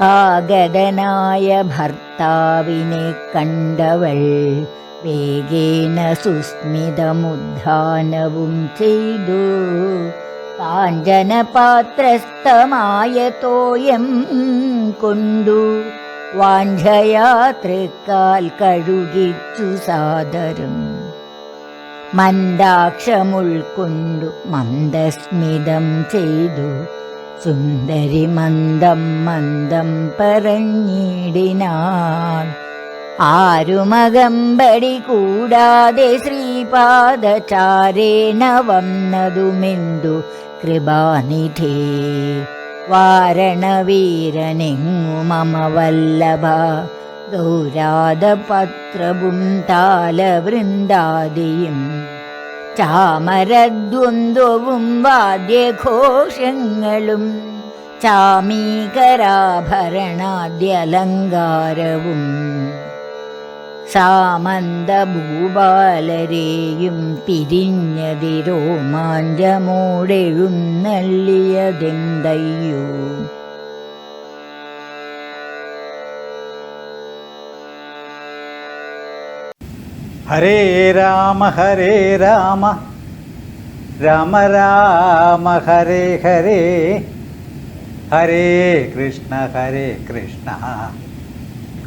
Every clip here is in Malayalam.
ആഗതനായ ഭർത്താവിനെ കണ്ടവൾ വേഗേന സുസ്മിതമുദ്ധാനവും ചെയ്തു. കാഞ്ചനപാത്രസ്ഥമായ തോയം കൊണ്ടു വാഞ്ചയാതൃക്കാൽ കഴുകിച്ചു സാദരം. മന്ദാക്ഷമുൾക്കൊണ്ടു മന്ദസ്മിതം ചെയ്തു സുന്ദരി മന്ദം മന്ദം പറഞ്ഞിടിനാൾ. ആരുമകമ്പടി കൂടാതെ ശ്രീപാദചാരേണ വന്നതുമെന്തു കൃപാനിധേ. വാരണവീരനെങ്ങു മമ വല്ലഭ ഗൗരാദപത്രവും താലവൃന്ദാദിയും ചാമരദ്വന്ദ്വവും വാദ്യഘോഷങ്ങളും ചാമീകരാഭരണാദ്യലങ്കാരവും സാമന്തഭൂപാലരെയും പിരിഞ്ഞതിരോമാഞ്ചമോടെഴുന്നള്ളിയതെന്തയ്യോ. ഹരേ രാമ രാമ രാമ ഹരേ ഹരേ, ഹരേ കൃഷ്ണ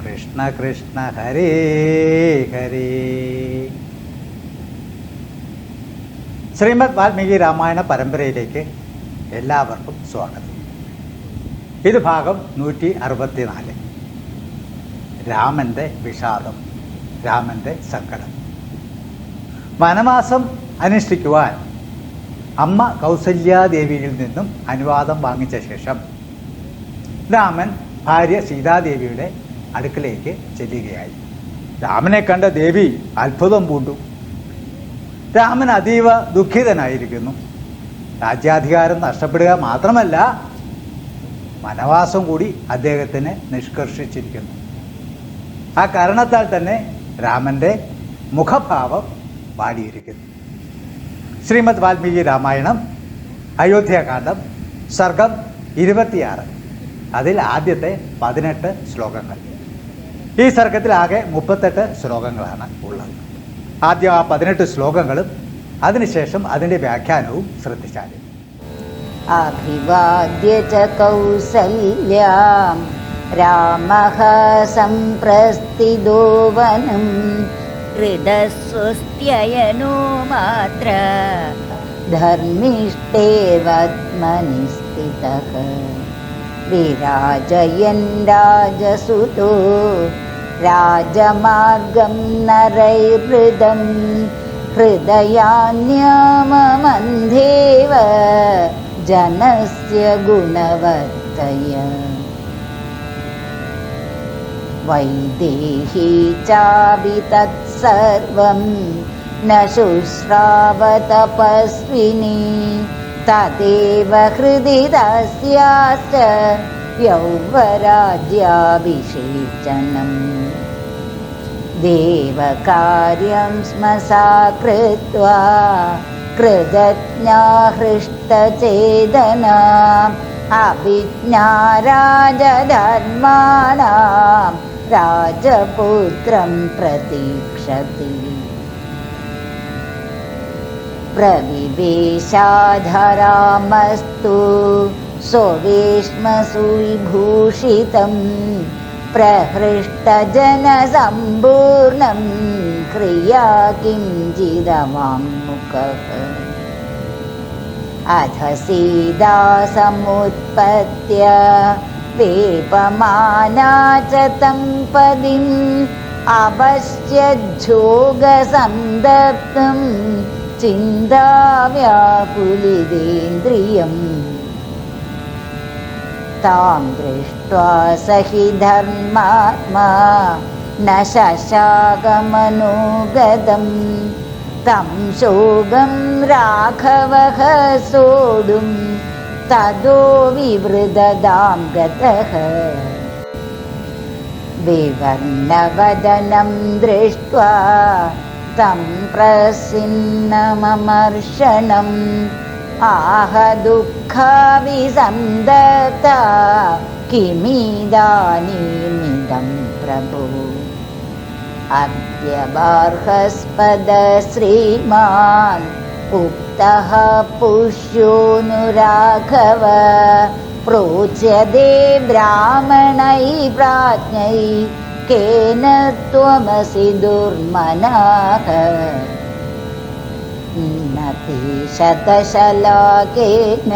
കൃഷ്ണ കൃഷ്ണ ഹരേ ഹരേ. ശ്രീമദ് വാൽമീകി രാമായണ പരമ്പരയിലേക്ക് എല്ലാവർക്കും സ്വാഗതം. ഇത് ഭാഗം 164. രാമൻ്റെ വിഷാദം, രാമൻ്റെ സങ്കടം. വനവാസം അനുഷ്ഠിക്കുവാൻ അമ്മ കൗസല്യാദേവിയിൽ നിന്നും അനുവാദം വാങ്ങിച്ച ശേഷം രാമൻ ഭാര്യ സീതാദേവിയുടെ അടുക്കലേക്ക് ചെല്ലുകയായി. രാമനെ കണ്ട ദേവി അത്ഭുതം പൂണ്ടു. രാമൻ അതീവ ദുഃഖിതനായിരിക്കുന്നു. രാജ്യാധികാരം നഷ്ടപ്പെടുക മാത്രമല്ല, വനവാസം കൂടി അദ്ദേഹത്തിന് നിഷ്കർഷിച്ചിരിക്കുന്നു. ആ കാരണത്താൽ തന്നെ രാമൻ്റെ മുഖഭാവം വാടിയിരിക്കുന്നു. ശ്രീമദ് വാൽമീകി രാമായണം അയോധ്യാകാന്ഡം സർഗം 26. അതിൽ ആദ്യത്തെ 18 ശ്ലോകങ്ങൾ. ഈ സർഗത്തിൽ ആകെ 38 ശ്ലോകങ്ങളാണ് ഉള്ളത്. ആദ്യം ആ 18 ശ്ലോകങ്ങളും അതിനുശേഷം അതിൻ്റെ വ്യാഖ്യാനവും ശ്രദ്ധിച്ചാൽ. അഭിവാദ്യ ച കൗസല്യാം രാമഃ സംപ്രസ്ഥിതോ വനം ഹൃദസ്വസ്ത്യയനോ മാത്ര ധർമ്മിഷ്ഠേവാത്മനി സ്ഥിതഃ. വിരാജയൻ രാജസുതോ രാജമാർഗം നരൈർഹൃദം ഹൃദയാന്യാമമന്ധേവ ജനസ്യ ഗുണവർത്തയ. വൈദേഹി ചാപി തത്സർവം ന ശുശ്രാവ തപസ്വിനി തദേവ ഹൃദി തസ്യാശ്ച യൗവരാജ്യാഭിഷേചനം. ദേവകാര്യം സ്മ സാ കൃത്വാ കൃതജ്ഞാ ഹൃഷ്ടചേതനാ അഭിജ്ഞാ രാജധർമാണാം രാജപുത്രം പ്രതീക്ഷതി. പ്രവിവേശാധരാമസ്തു സ്വവേഷ്മസുവിഭൂഷിതം പ്രഹൃഷ്ടജനസമ്പൂർണം ക്രിയാ കിഞ്ചിദവാങ്മുഖഃ. അധ സീതാ സമുത്പത്യ വേപമാനാ ച തം പദിം അപശ്യജ്ജോഗസന്ദപ്തം ചിന്താവ്യാകുലിതേന്ദ്രിയം. താം ദൃഷ്ട്വാ സഹി ധർമാത്മാ ന ശശാകമനോഗതം തം ശോകം രാഘവഃ സോഢും തതോ വിവൃതദാം ഗതഃ. വിവർണവദനം ദൃഷ്ട്വാ തം പ്രസിന്നമമർഷണം ആഹ ദുഃഖാവിസന്ദത किमिदानीमिदं प्रभो अद्य बार्हस्पद श्रीमान् उक्तः पुष्योऽनुराघव प्रोच्यते ब्राह्मणै प्राज्ञै केन त्वमसि दुर्मनः न ते शतशलाकेन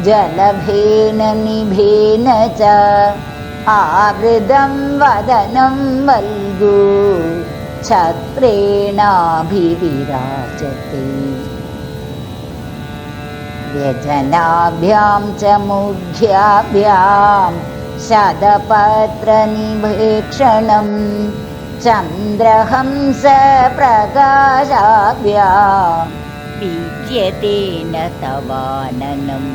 जलभेन निभेन च आवृतं वदनं वल्गु छत्रेणाभिविराजते व्यजनाभ्यां च मूर्ध्याभ्यां शतपत्रनिभेक्षणं चन्द्रहंस प्रकाशाभ्यां विद्यते न तवाननम्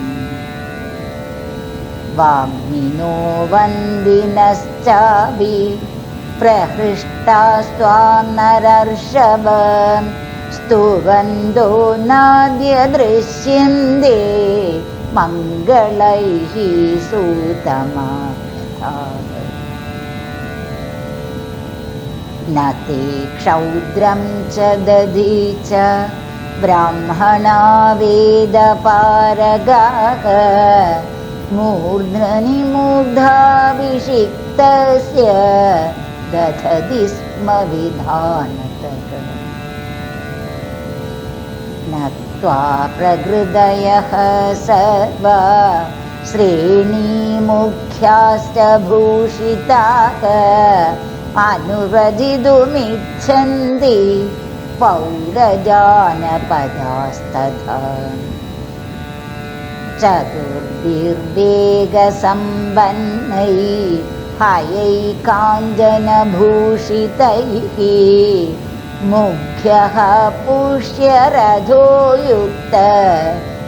वाग्मिनो वन्दिनश्चापि प्रहृष्टास्त्वां नरर्षभ स्तुवन्तो नाद्य दृश्यन्ते मङ्गलैः सूतमागताः न ते क्षौद्रं च दधी च ब्राह्मणा वेदपारगाः मूर्ध्नि मूर्धाभिषिक्तस्य दधति स्म विधानतः नत्वा प्रहृदयः सर्वा श्रेणीमुख्याश्च भूषिताः अनुव्रजितुमिच्छन्ति पौरजानपदास्तथा चतुर्भिर्वेगसम्पन्नैः हयैकाञ्चनभूषितैः मुख्यः पुष्यरथो युक्त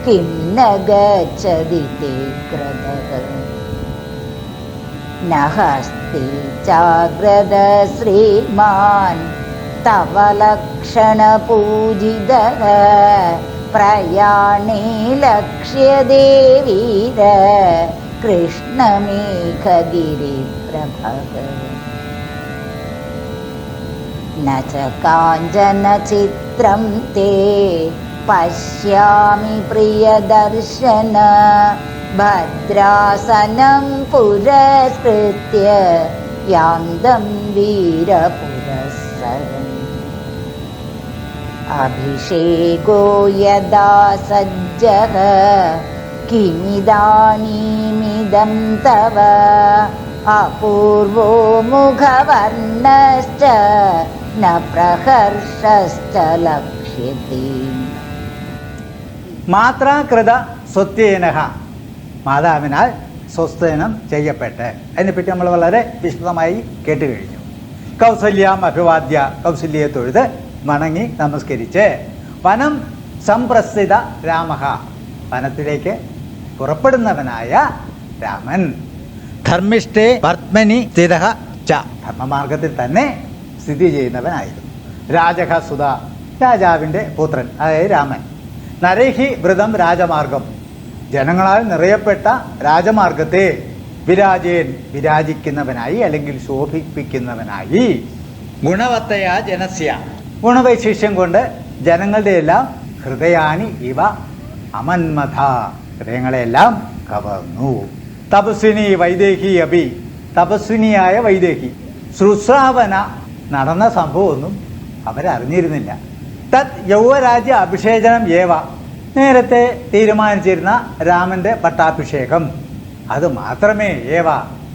किं न गच्छति ते क्रतः न हस्ते चाग्रद श्रीमान् तव लक्षणपूजितः प्रयाणे लक्ष्यते वीर कृष्णमेघगिरिप्रभः न च काञ्चन चित्रं ते पश्यामि प्रियदर्शन भद्रासनं पुरस्कृत्य यान्दं वीरपुरःसरम् अभिषेको यदा सज्जः किमिदानीमिदं तव अपूर्वो मुखवर्णश्च न प्रहर्षश्च लक्ष्यते മാത്രാകൃത സ്വത്യേനഃ മാതാവിനാൽ സ്വസ്തനം ചെയ്യപ്പെട്ട് അതിനെപ്പറ്റി നമ്മൾ വളരെ വിശദമായി കേട്ട് കഴിഞ്ഞു. കൗസല്യാം അഭിവാദ്യ കൗസല്യയെ തൊഴുത് വണങ്ങി നമസ്കരിച്ച് വനം സംപ്രസ്ഥിത രാമഃ വനത്തിലേക്ക് പുറപ്പെടുന്നവനായ രാമൻ ധർമ്മിഷ്ഠേ വർത്മനി സ്ഥിതഃ ച ധർമ്മമാർഗത്തിൽ തന്നെ സ്ഥിതി ചെയ്യുന്നവനായിരുന്നു. രാജഹ സുത രാജാവിൻ്റെ പുത്രൻ അതായത് രാമൻ. നരൈഹി വൃതം രാജമാർഗം ജനങ്ങളാൽ നിറയപ്പെട്ട രാജമാർഗത്തെ വിരാജേൻ വിരാജിക്കുന്നവനായി അല്ലെങ്കിൽ ശോഭിപ്പിക്കുന്നവനായി ഗുണവത്തയ ജനസ്യ ഗുണവൈശിഷ്യം കൊണ്ട് ജനങ്ങളുടെ എല്ലാം ഹൃദയാനി ഇവ അമന്മഥ ഹൃദയങ്ങളെല്ലാം കവർന്നു. തപസ്വിനി വൈദേഹി അഭി തപസ്വിനിയായ വൈദേഹി ശ്രുശ്രാവന നടന്ന സംഭവമൊന്നും അവരറിഞ്ഞിരുന്നില്ല. തത് യൗവരാജ്യ അഭിഷേചനം ഏവ നേരത്തെ തീരുമാനിച്ചിരുന്ന രാമന്റെ പട്ടാഭിഷേകം അത് മാത്രമേ ഏവ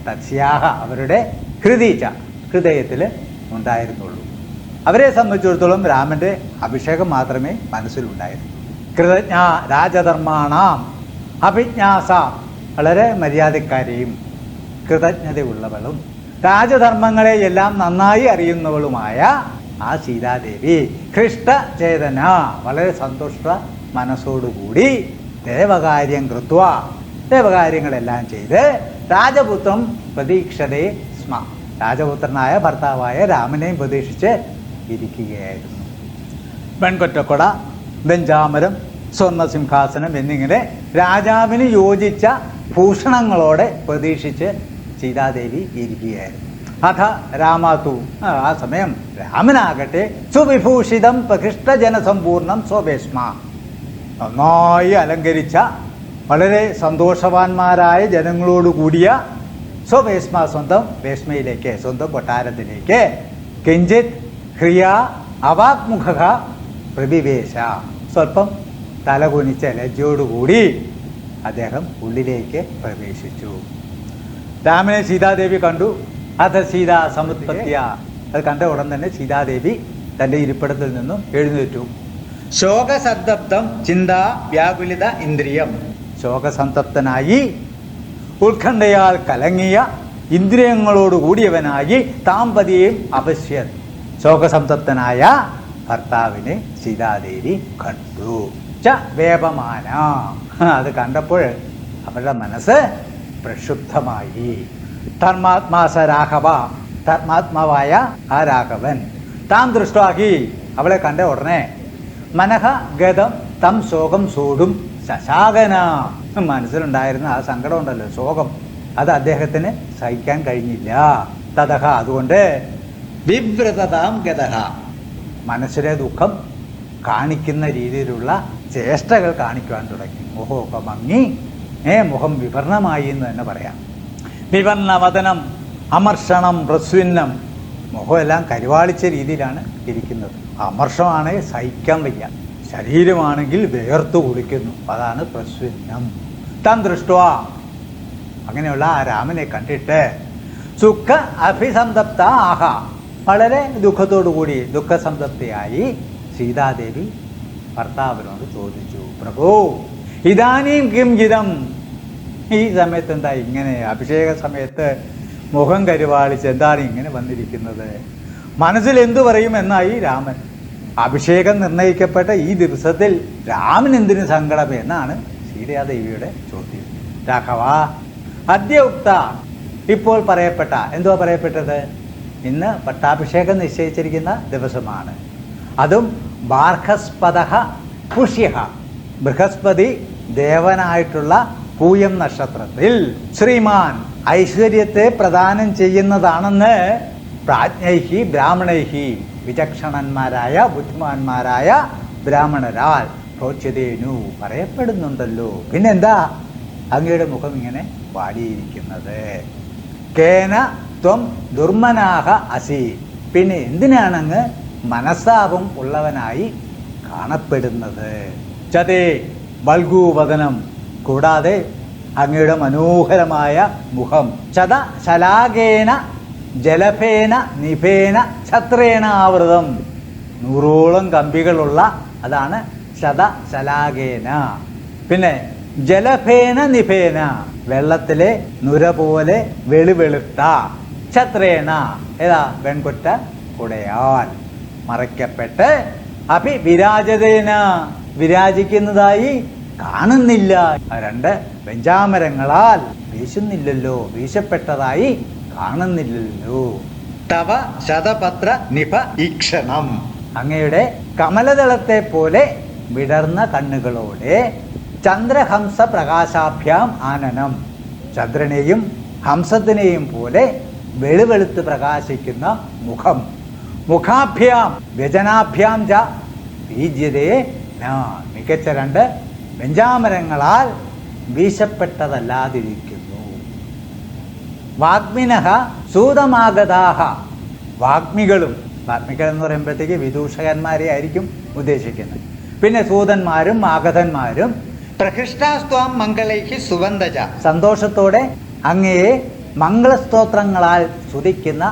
തസ്യാഹ അവരുടെ ഹൃദയിച്ച ഹൃദയത്തിൽ ഉണ്ടായിരുന്നുള്ളൂ. അവരെ സംബന്ധിച്ചിടത്തോളം രാമന്റെ അഭിഷേകം മാത്രമേ മനസ്സിലുണ്ടായിരുന്നു. കൃതജ്ഞ രാജധർമാണാം അഭിജ്ഞാസ വളരെ മര്യാദക്കാരെയും കൃതജ്ഞതയുള്ളവളും രാജധർമ്മങ്ങളെ എല്ലാം നന്നായി അറിയുന്നവളുമായ ആ സീതാദേവി ഹൃഷ്ടചേതന വളരെ സന്തുഷ്ട മനസ്സോടുകൂടി ദേവകാര്യം കൃത്വ ദേവകാര്യങ്ങളെല്ലാം ചെയ്ത് രാജപുത്രം പ്രതീക്ഷതേ സ്മ രാജപുത്രനായ ഭർത്താവായ രാമനെയും പ്രതീക്ഷിച്ച് ഇരിക്കുകയായിരുന്നു. വെൺകൊറ്റക്കൊട, വെഞ്ചാമരം, സ്വർണ്ണസിംഹാസനം എന്നിങ്ങനെ രാജാവിന് യോജിച്ച ഭൂഷണങ്ങളോടെ പ്രതീക്ഷിച്ച് സീതാദേവി ഇരിക്കുകയായിരുന്നു. അഥ രാമാതു, ആ സമയം രാമനാകട്ടെ സുവിഭൂഷിതം പ്രകൃഷ്ടജനസമ്പൂർണം സ്വവേഷ്മ, നന്നായി അലങ്കരിച്ച വളരെ സന്തോഷവാന്മാരായ ജനങ്ങളോട് കൂടിയ സ്വവേഷ്മ, സ്വന്തം വേഷ്മയിലേക്ക്, സ്വന്തം കൊട്ടാരത്തിലേക്ക് കിഞ്ചിത് ഹ്രിയ അവാഗ്മുഖ പ്രവിവേശ, സ്വല്പം തലകുനിച്ച ലജ്ജയോടുകൂടി അദ്ദേഹം ഉള്ളിലേക്ക് പ്രവേശിച്ചു. രാമനെ സീതാദേവി കണ്ടു. അഥ സീതാ സമുത്പത്തിയ, അത് കണ്ട ഉടൻ തന്നെ സീതാദേവി തൻ്റെ ഇരിപ്പിടത്തിൽ നിന്നും എഴുന്നേറ്റു. ശോകസന്തപ്തം ചിന്താ വ്യാകുലിത ഇന്ദ്രിയം, ശോകസന്തപ്തനായി ഉത്കണ്ഠയാൽ കലങ്ങിയ ഇന്ദ്രിയങ്ങളോട് കൂടിയവനായി താമ്പതിയെയും അവശ്യത്, ശോകസന്തപ്തനായ ഭർത്താവിനെ സീതാദേവി കണ്ടു. ച വേപമാന, അത് കണ്ടപ്പോൾ അവരുടെ മനസ്സ് പ്രക്ഷുബ്ധമായി. ധർമാത്മാസ രാഘവ, ധർമാത്മാവായ ആ രാഘവൻ താൻ ദൃഷ്ടാഹി, അവളെ കണ്ട ഉടനെ മനഃ ഗതം തം ശോകം സോടും ശശാകന, മനസ്സിലുണ്ടായിരുന്ന ആ സങ്കടം ഉണ്ടല്ലോ, ശോകം, അത് അദ്ദേഹത്തിന് സഹിക്കാൻ കഴിഞ്ഞില്ല. തതഹ, അതുകൊണ്ട് വിവ്രതതാം ഗതഹ, മനസ്സിലെ ദുഃഖം കാണിക്കുന്ന രീതിയിലുള്ള ചേഷ്ടകൾ കാണിക്കുവാൻ തുടങ്ങി. മുഖമൊക്കെ മങ്ങി, മുഖം വിവർണമായി എന്ന് തന്നെ പറയാം. വിവർണവദനം അമർഷണം പ്രസ്വിന്നം, മുഖമെല്ലാം കരുവാളിച്ച രീതിയിലാണ് ഇരിക്കുന്നത്. അമർഷമാണ് സഹിക്കാൻ വയ്യ, ശരീരമാണെങ്കിൽ വേർത്തു കുളിക്കുന്നു, അതാണ് പ്രസ്വിന്നം. താൻ ദൃഷ്ട്വ, അങ്ങനെയുള്ള ആ രാമനെ കണ്ടിട്ട് സുഖ അഭിസന്തപ്ത ആഹ, വളരെ ദുഃഖത്തോടു കൂടി ദുഃഖസന്തപ്തിയായി സീതാദേവി ഭർത്താവിനോട് ചോദിച്ചു, പ്രഭു ഇതാനീം കിം ഹിതം, ഈ സമയത്ത് എന്താ ഇങ്ങനെ, അഭിഷേക സമയത്ത് മുഖം കരുവാളിച്ച് എന്താണ് ഇങ്ങനെ വന്നിരിക്കുന്നത്? മനസ്സിൽ എന്തു പറയും എന്നായി രാമൻ. അഭിഷേകം നിർണയിക്കപ്പെട്ട ഈ ദിവസത്തിൽ രാമൻ എന്തിനു സങ്കടം എന്നാണ് സീതാദേവിയുടെ ചോദ്യം. രാഘവ അദ്യ ഉക്ത, ഇപ്പോൾ പറയപ്പെട്ട, എന്തുവാ പറയപ്പെട്ടത്? ഇന്ന് പട്ടാഭിഷേകം നിശ്ചയിച്ചിരിക്കുന്ന ദിവസമാണ്. അതും ബാർഹസ്പത പുഷ്യ, ബൃഹസ്പതി ദേവനായിട്ടുള്ള പൂയം നക്ഷത്രത്തിൽ ശ്രീമാൻ ഐശ്വര്യത്തെ പ്രദാനം ചെയ്യുന്നതാണെന്ന് പ്രാജ്ഞൈഹി ബ്രാഹ്മണൈഹി, വിചക്ഷണന്മാരായ ബുദ്ധിമാന്മാരായ ബ്രാഹ്മണരാൽ പ്രോച്യതേനു, പറയപ്പെടുന്നുണ്ടല്ലോ. പിന്നെന്താ അങ്ങയുടെ മുഖം ഇങ്ങനെ വാടിയിരിക്കുന്നത്? കേന ത്വം ദുർമനാഹ അസി, പിന്നെ എന്തിനാണങ്ങ് മനസ്താപം ഉള്ളവനായി കാണപ്പെടുന്നത്? ചതേ ബൽഗൂവദനം, കൂടാതെ അങ്ങയുടെ മനോഹരമായ മുഖം ചത ശലാകേന ജലഭേന നിഭേന ഛത്രേണ ആവൃതം, 100ഓളം കമ്പികളുള്ള, അതാണ് ശത ശലാകേന. പിന്നെ ജലഭേന നിഭേന, വെള്ളത്തിലെ നുര പോലെ വെളുവെളുത്ത, ഛത്രേണ, ഏതാ വെൺകൊറ്റ കുടയാൽ മറയ്ക്കപ്പെട്ട്, അഭി വിരാജതേന, വിരാജിക്കുന്നതായി കാണുന്നില്ല, 2 വെഞ്ചാമരങ്ങളാൽ വീശുന്നില്ലല്ലോ, വീശപ്പെട്ടതായി കാണുന്നില്ലല്ലോ. തവ ശതപത്ര നിഭ ഈക്ഷണം, അങ്ങയുടെ കമലദളത്തെ പോലെ വിടർന്ന കണ്ണുകളോടെ ചന്ദ്രഹംസ പ്രകാശാഭ്യാം ആനനം, ചന്ദ്രനെയും ഹംസത്തിനെയും പോലെ വെളുവെളുത്ത് പ്രകാശിക്കുന്ന മുഖം. മുഖാഭ്യാം വ്യജനാഭ്യാം ച ബീജ്യതേ ന, മികച്ച 2 വെഞ്ചാമരങ്ങളാൽ വീശപ്പെട്ടതല്ലാതിരിക്കുന്നു. വാഗ്മിനഃ സൂതമാഗതാഹ, വാഗ്മികളും, വാഗ്മികൾ എന്ന് പറയുമ്പോഴത്തേക്ക് വിദൂഷകന്മാരെ ആയിരിക്കും ഉദ്ദേശിക്കുന്നത്. പിന്നെ സൂതന്മാരും ആഗതന്മാരും പ്രകൃഷ്ടാസ്ത്വാം മംഗളൈഹി സുവന്ദജ, സന്തോഷത്തോടെ അങ്ങയെ മംഗളസ്തോത്രങ്ങളാൽ സ്തുതിക്കുന്ന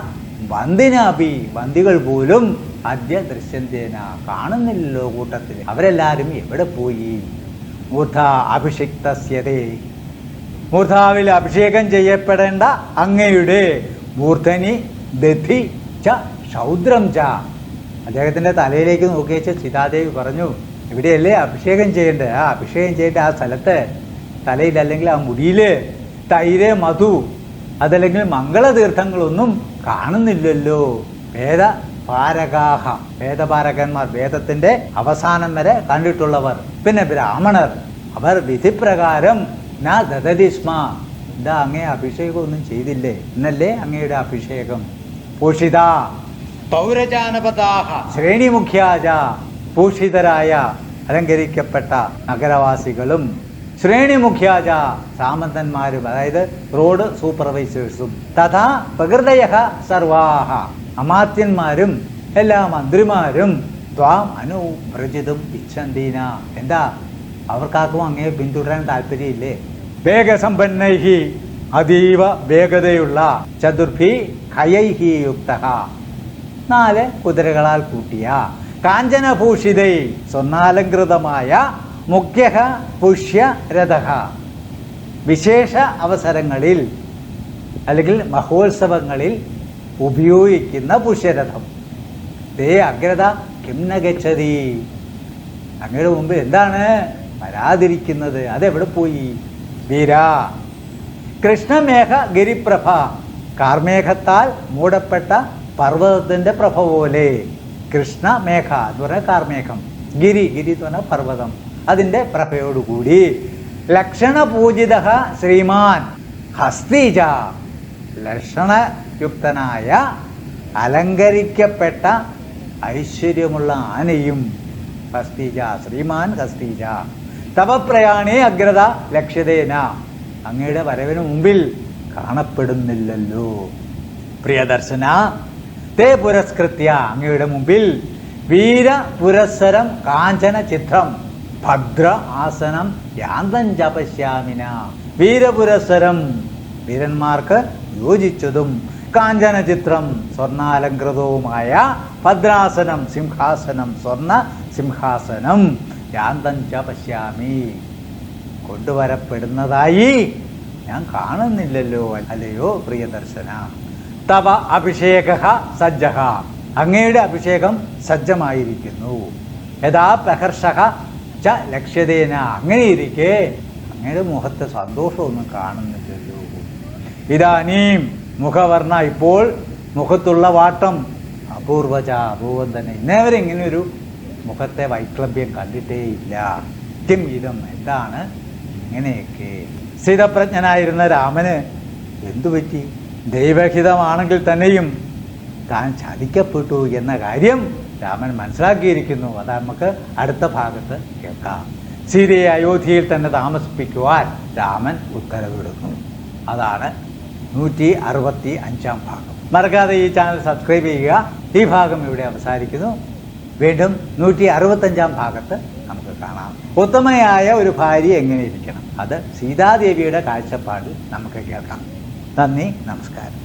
വന്ദിനാഭി, വന്ദികൾ പോലും അദ്യ ദൃശ്യന്തേന, കാണുന്നില്ലല്ലോ കൂട്ടത്തിൽ, അവരെല്ലാവരും എവിടെ പോയി? മൂർധ അഭിഷിക്തസ്യതേ, മൂർധാവിൽ അഭിഷേകം ചെയ്യപ്പെടേണ്ട അങ്ങയുടെ മൂർധനി ദധി ച ശൗദ്രം ച, അദ്ദേഹത്തിൻ്റെ തലയിലേക്ക് നോക്കിയച്ച് സീതാദേവി പറഞ്ഞു, ഇവിടെയല്ലേ അഭിഷേകം ചെയ്യേണ്ടത്, ആ അഭിഷേകം ചെയ്യേണ്ട ആ സ്ഥലത്ത് തലയിൽ അല്ലെങ്കിൽ ആ മുടിയിൽ തൈര് മധു അതല്ലെങ്കിൽ മംഗളതീർത്ഥങ്ങളൊന്നും കാണുന്നില്ലല്ലോ. വേദ പാരകാഹ, വേദപാരകന്മാർ, വേദത്തിന്റെ അവസാനം വരെ കണ്ടിട്ടുള്ളവർ. പിന്നെ ബ്രാഹ്മണർ, അവർ വിധിപ്രകാരം ന ദദതി സ്മ, ഇതാ അങ്ങേ അഭിഷേകമൊന്നും ചെയ്തില്ലേ, എന്നല്ലേ അങ്ങയുടെ അഭിഷേകം. പൂഷിത പൗരജാനപദാഹ, ശ്രേണിമുഖ്യാജ, ഭൂഷിതരായ അലങ്കരിക്കപ്പെട്ട നഗരവാസികളും ശ്രേണിമുഖ്യാജ, സാമന്തന്മാരും, അതായത് റോഡ് സൂപ്പർവൈസേഴ്സും, തഥാ പ്രകൃതയ സർവാഹ, അമാത്യന്മാരും എല്ലാ മന്ത്രിമാരും ത്വാം അനുവ്രജിതും ഇച്ഛന്തീന, എന്താ അവർക്കാർക്കും അങ്ങേ പിന്തുടരാൻ താല്പര്യമില്ലേ. വേഗസമ്പന്നൈഹി, അതീവ വേഗതയുള്ള, ചതുർഭി ഹയൈഹി യുക്ത, 4 കുതിരകളാൽ കൂട്ടിയ, കാഞ്ചനഭൂഷിതൈ, സ്വർണ്ണാലങ്കൃതമായ, മുഖ്യ പുഷ്യരഥ, വിശേഷ അവസരങ്ങളിൽ അല്ലെങ്കിൽ മഹോത്സവങ്ങളിൽ ഉപയോഗിക്കുന്ന പുഷ്യരഥം. ദേ അഗ്രത കിംന ഗച്ഛതി, അങ്ങയുടെ മുമ്പ് എന്താണ് വരാതിരിക്കുന്നത്, അതെവിടെ പോയി. വീര കൃഷ്ണമേഘ ഗിരിപ്രഭ, കാർമേഘത്താൽ മൂടപ്പെട്ട പർവ്വതത്തിന്റെ പ്രഭ പോലെ. കൃഷ്ണമേഘ എന്ന് പറഞ്ഞാൽ കാർമേഘം, ഗിരി എന്ന് പറഞ്ഞാൽ പർവ്വതം, അതിന്റെ പ്രഭയോടുകൂടി. ലക്ഷണപൂജിത ശ്രീമാൻ ഹസ്തീജ, ലക്ഷണയുക്തനായ അലങ്കരിക്കപ്പെട്ട ഐശ്വര്യമുള്ള ആനയും. ഹസ്തീജ, ശ്രീമാൻ ഹസ്തീജ. തവപ്രയാണേ അഗ്രത ലക്ഷ്യതേന, അങ്ങയുടെ വരവിന് മുമ്പിൽ കാണപ്പെടുന്നില്ലല്ലോ. പ്രിയദർശന തേ പുരസ്കൃത്യ, അങ്ങയുടെ മുമ്പിൽ വീരപുരസ്സരം കാഞ്ചന ചിത്രം ഭദ്ര ആസനം യാന്തം ജപശ്യാമിന. വീരപുരസ്സരം, വീരന്മാർക്ക് യോജിച്ചതും, കാഞ്ചന ചിത്രം സ്വർണ്ണാലങ്കൃതവുമായ, ഭദ്രാസനം സിംഹാസനം, സ്വർണ്ണ സിംഹാസനം, യാന്തം ജപശ്യാമി, കൊണ്ടുവരപ്പെടുന്നതായി ഞാൻ കാണുന്നില്ലല്ലോ, അല്ലയോ പ്രിയദർശന. തവ അഭിഷേക സജ്ജ, അങ്ങയുടെ അഭിഷേകം സജ്ജമായിരിക്കുന്നു. യഥാ പ്രഹർഷക ച ലക്ഷ്യതേന, അങ്ങനെയിരിക്കെ അങ്ങയുടെ മുഖത്ത് സന്തോഷമൊന്നും കാണുന്നില്ലല്ലോ. ഇതാനീം മുഖവർണ്ണ, ഇപ്പോൾ മുഖത്തുള്ള വാട്ടം, അപൂർവച, അപൂർവം തന്നെ, ഇന്നേവരെ ഇങ്ങനെയൊരു മുഖത്തെ വൈക്ലഭ്യം കണ്ടിട്ടേ ഇല്ല. കിം ഇതം, എന്താണ് ഇങ്ങനെയൊക്കെ. സ്ഥിതപ്രജ്ഞനായിരുന്ന രാമന് എന്തുപറ്റി? ദൈവഹിതമാണെങ്കിൽ തന്നെയും താൻ ചതിക്കപ്പെട്ടു എന്ന കാര്യം രാമൻ മനസ്സിലാക്കിയിരിക്കുന്നു. അത് നമുക്ക് അടുത്ത ഭാഗത്ത് കേൾക്കാം. സീതയെ അയോധ്യയിൽ തന്നെ താമസിപ്പിക്കുവാൻ രാമൻ ഉത്തരവിടുന്നു. അതാണ് 165 ഭാഗം. മറക്കാതെ ഈ ചാനൽ സബ്സ്ക്രൈബ് ചെയ്യുക. ഈ ഭാഗം ഇവിടെ അവസാനിക്കുന്നു. വീണ്ടും 165 ഭാഗത്ത് നമുക്ക് കാണാം. ഉത്തമയായ ഒരു ഭാര്യ എങ്ങനെ ഇരിക്കണം, അത് സീതാദേവിയുടെ കാഴ്ചപ്പാടിൽ നമുക്ക് കേൾക്കാം. നന്ദി, നമസ്കാരം.